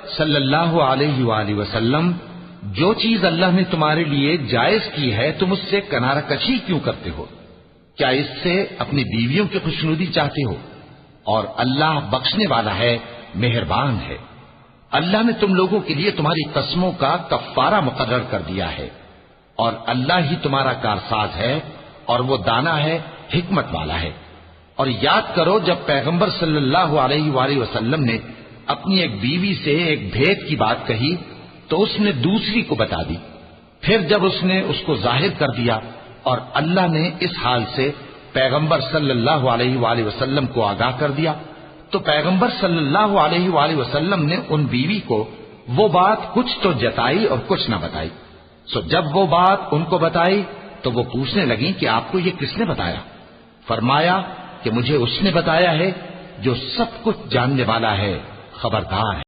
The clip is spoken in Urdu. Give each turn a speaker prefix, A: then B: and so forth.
A: صلی اللہ علیہ وآلہ وسلم، جو چیز اللہ نے تمہارے لیے جائز کی ہے تم اس سے کنارہ کشی کیوں کرتے ہو؟ کیا اس سے اپنی بیویوں کی خوشنودی چاہتے ہو؟ اور اللہ بخشنے والا ہے، مہربان ہے۔ اللہ نے تم لوگوں کے لیے تمہاری قسموں کا کفارہ مقرر کر دیا ہے، اور اللہ ہی تمہارا کارساز ہے، اور وہ دانا ہے، حکمت والا ہے۔ اور یاد کرو جب پیغمبر صلی اللہ علیہ وآلہ وسلم نے اپنی ایک بیوی سے ایک بھید کی بات کہی تو اس نے دوسری کو بتا دی، پھر جب اس نے اس کو ظاہر کر دیا اور اللہ نے اس حال سے پیغمبر صلی اللہ علیہ وآلہ وسلم کو آگاہ کر دیا تو پیغمبر صلی اللہ علیہ وآلہ وسلم نے ان بیوی کو وہ بات کچھ تو جتائی اور کچھ نہ بتائی۔ سو جب وہ بات ان کو بتائی تو وہ پوچھنے لگیں کہ آپ کو یہ کس نے بتایا؟ فرمایا کہ مجھے اس نے بتایا ہے جو سب کچھ جاننے والا ہے، خبردار ہے۔